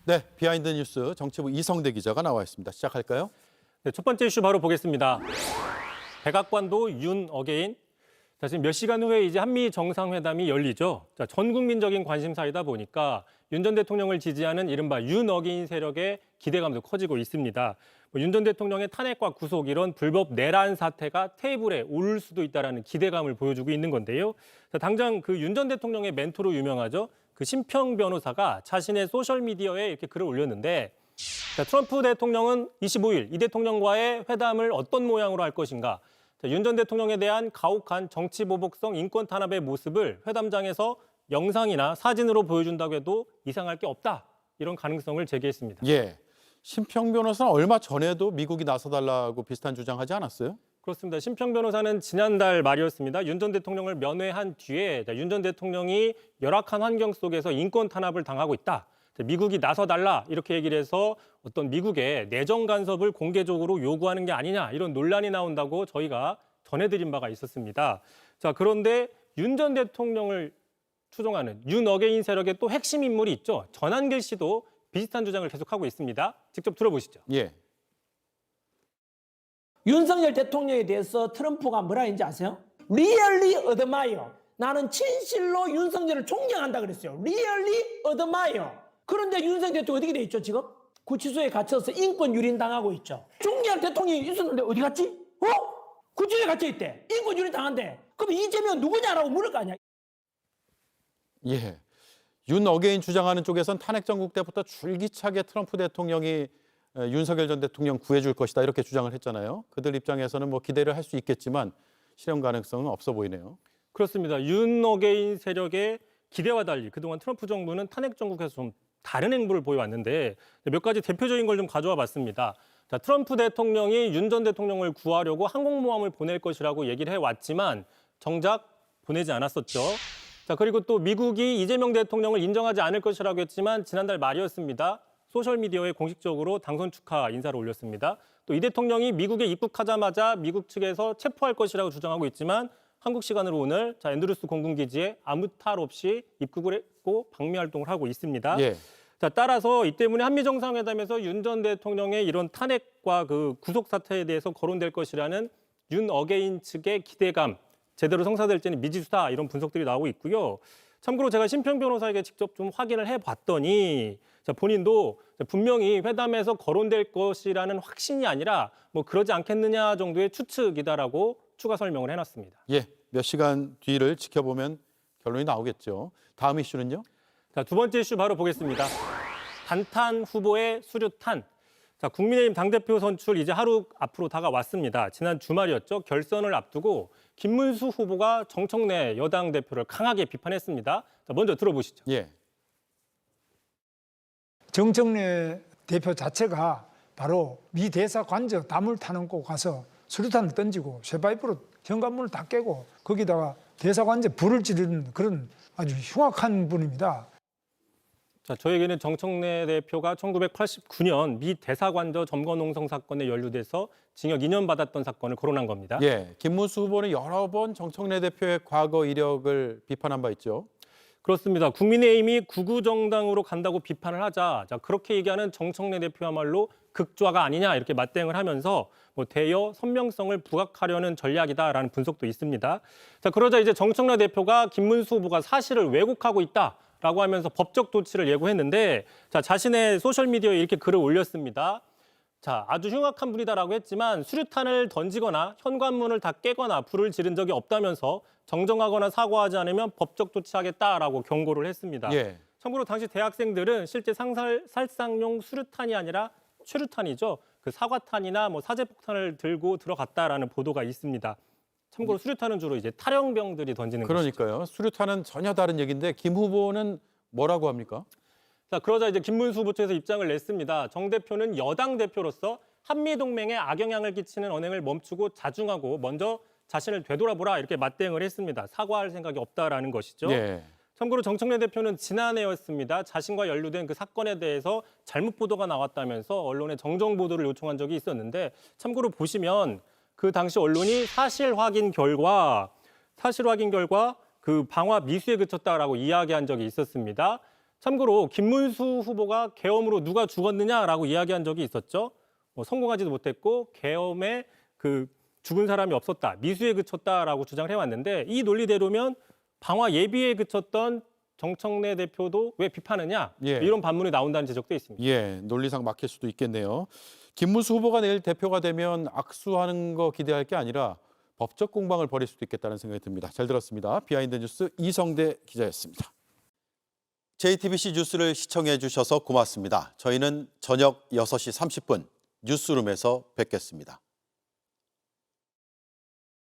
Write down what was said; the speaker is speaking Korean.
네, 비하인드 뉴스 정치부 이성대 기자가 나와 있습니다. 시작할까요? 네, 첫 번째 이슈 바로 보겠습니다. 백악관도 윤 어게인. 자, 지금 몇 시간 후에 이제 한미 정상회담이 열리죠. 자, 전 국민적인 관심사이다 보니까 윤 전 대통령을 지지하는 이른바 윤 어게인 세력의 기대감도 커지고 있습니다. 윤 전 대통령의 탄핵과 구속 이런 불법 내란 사태가 테이블에 오를 수도 있다라는 기대감을 보여주고 있는 건데요. 자, 당장 그 윤 전 대통령의 멘토로 유명하죠. 그 심평 변호사가 자신의 소셜 미디어에 이렇게 글을 올렸는데, 자, 트럼프 대통령은 25일 이 대통령과의 회담을 어떤 모양으로 할 것인가? 윤 전 대통령에 대한 가혹한 정치 보복성 인권 탄압의 모습을 회담장에서 영상이나 사진으로 보여준다고 해도 이상할 게 없다. 이런 가능성을 제기했습니다. 예, 심평 변호사는 얼마 전에도 미국이 나서달라고 비슷한 주장하지 않았어요? 그렇습니다. 심평 변호사는 지난달 말이었습니다. 윤 전 대통령을 면회한 뒤에 윤 전 대통령이 열악한 환경 속에서 인권 탄압을 당하고 있다. 미국이 나서달라 이렇게 얘기를 해서 어떤 미국의 내정 간섭을 공개적으로 요구하는 게 아니냐 이런 논란이 나온다고 저희가 전해드린 바가 있었습니다. 자, 그런데 윤 전 대통령을 추종하는 윤 어게인 세력의 또 핵심 인물이 있죠. 전한길 씨도 비슷한 주장을 계속하고 있습니다. 직접 들어보시죠. 예. 윤석열 대통령에 대해서 트럼프가 뭐라 했는지 아세요? Really admire. 나는 진실로 윤석열을 존경한다 그랬어요. Really admire. 그런데 윤석열 대통령 어떻게 돼 있죠 지금? 구치소에 갇혀서 인권 유린 당하고 있죠. 존경할 대통령이 있었는데 어디 갔지? 구치소에 갇혀 있대. 인권 유린 당한대. 그럼 이재명 누구냐라고 물을 거 아니야. 예. 윤 어게인 주장하는 쪽에선 탄핵 정국 때부터 줄기차게 트럼프 대통령이 윤석열 전 대통령 구해줄 것이다 이렇게 주장을 했잖아요. 그들 입장에서는 뭐 기대를 할 수 있겠지만 실현 가능성은 없어 보이네요. 그렇습니다. 윤 어게인 세력의 기대와 달리 그동안 트럼프 정부는 탄핵 정국에서 좀 다른 행보를 보여왔는데 몇 가지 대표적인 걸 좀 가져와 봤습니다. 자, 트럼프 대통령이 윤 전 대통령을 구하려고 항공모함을 보낼 것이라고 얘기를 해왔지만 정작 보내지 않았었죠. 자, 그리고 또 미국이 이재명 대통령을 인정하지 않을 것이라고 했지만 지난달 말이었습니다. 소셜미디어에 공식적으로 당선 축하 인사를 올렸습니다. 또 이 대통령이 미국에 입국하자마자 미국 측에서 체포할 것이라고 주장하고 있지만 한국 시간으로 오늘 앤드루스 공군기지에 아무 탈 없이 입국을 했고 방미 활동을 하고 있습니다. 예. 자, 따라서 이 때문에 한미 정상회담에서 윤 전 대통령의 이런 탄핵과 그 구속 사태에 대해서 거론될 것이라는 윤 어게인 측의 기대감 제대로 성사될지는 미지수다 이런 분석들이 나오고 있고요. 참고로 제가 심평 변호사에게 직접 좀 확인을 해봤더니 본인도 분명히 회담에서 거론될 것이라는 확신이 아니라 뭐 그러지 않겠느냐 정도의 추측이다라고 추가 설명을 해놨습니다. 예, 몇 시간 뒤를 지켜보면 결론이 나오겠죠. 다음 이슈는요? 자, 두 번째 이슈 바로 보겠습니다. 단탄 후보의 수류탄. 자, 국민의힘 당대표 선출 이제 하루 앞으로 다가왔습니다. 지난 주말이었죠. 결선을 앞두고 김문수 후보가 정청래 여당 대표를 강하게 비판했습니다. 자, 먼저 들어보시죠. 예. 정청래 대표 자체가 바로 미 대사 관저 다물 타는 곳 가서 수류탄을 던지고 쇠파이프로 현관문을 다 깨고 거기다가 대사 관저 불을 지르는 그런 아주 흉악한 분입니다. 자, 저에게는 정청래 대표가 1989년 미 대사관저 점거농성 사건에 연루돼서 징역 2년 받았던 사건을 거론한 겁니다. 예. 김문수 후보는 여러 번 정청래 대표의 과거 이력을 비판한 바 있죠. 그렇습니다. 국민의힘이 구구정당으로 간다고 비판을 하자, 자, 그렇게 얘기하는 정청래 대표야말로 극좌가 아니냐 이렇게 맞대응을 하면서 뭐 대여 선명성을 부각하려는 전략이다라는 분석도 있습니다. 자, 그러자 이제 정청래 대표가 김문수 후보가 사실을 왜곡하고 있다라고 하면서 법적 조치를 예고했는데, 자, 자신의 소셜 미디어에 이렇게 글을 올렸습니다. 자, 아주 흉악한 분이다라고 했지만 수류탄을 던지거나 현관문을 다 깨거나 불을 지른 적이 없다면서 정정하거나 사과하지 않으면 법적 조치하겠다라고 경고를 했습니다. 예. 참고로 당시 대학생들은 실제 살상용 수류탄이 아니라 최루탄이죠. 그 사과탄이나 뭐 사제폭탄을 들고 들어갔다라는 보도가 있습니다. 참고로 수류탄은 주로 이제 탈영병들이 던지는 것이죠. 그러니까요. 수류탄은 전혀 다른 얘기인데 김 후보는 뭐라고 합니까? 자, 그러자 이제 김문수 후보 측에서 입장을 냈습니다. 정 대표는 여당 대표로서 한미동맹에 악영향을 끼치는 언행을 멈추고 자중하고 먼저 자신을 되돌아보라 이렇게 맞대응을 했습니다. 사과할 생각이 없다라는 것이죠. 예. 참고로 정청래 대표는 지난해였습니다. 자신과 연루된 그 사건에 대해서 잘못 보도가 나왔다면서 언론에 정정 보도를 요청한 적이 있었는데, 참고로 보시면 그 당시 언론이 사실 확인 결과 그 방화 미수에 그쳤다라고 이야기한 적이 있었습니다. 참고로 김문수 후보가 계엄으로 누가 죽었느냐라고 이야기한 적이 있었죠. 성공하지도 못했고 계엄에 그 죽은 사람이 없었다, 미수에 그쳤다라고 주장을 해왔는데 이 논리대로면 방화 예비에 그쳤던 정청래 대표도 왜 비판하냐 예. 이런 반문이 나온다는 지적도 있습니다. 예, 논리상 막힐 수도 있겠네요. 김문수 후보가 내일 대표가 되면 악수하는 거 기대할 게 아니라 법적 공방을 벌일 수도 있겠다는 생각이 듭니다. 잘 들었습니다. 비하인드 뉴스 이성대 기자였습니다. JTBC 뉴스를 시청해 주셔서 고맙습니다. 저희는 저녁 6시 30분 뉴스룸에서 뵙겠습니다.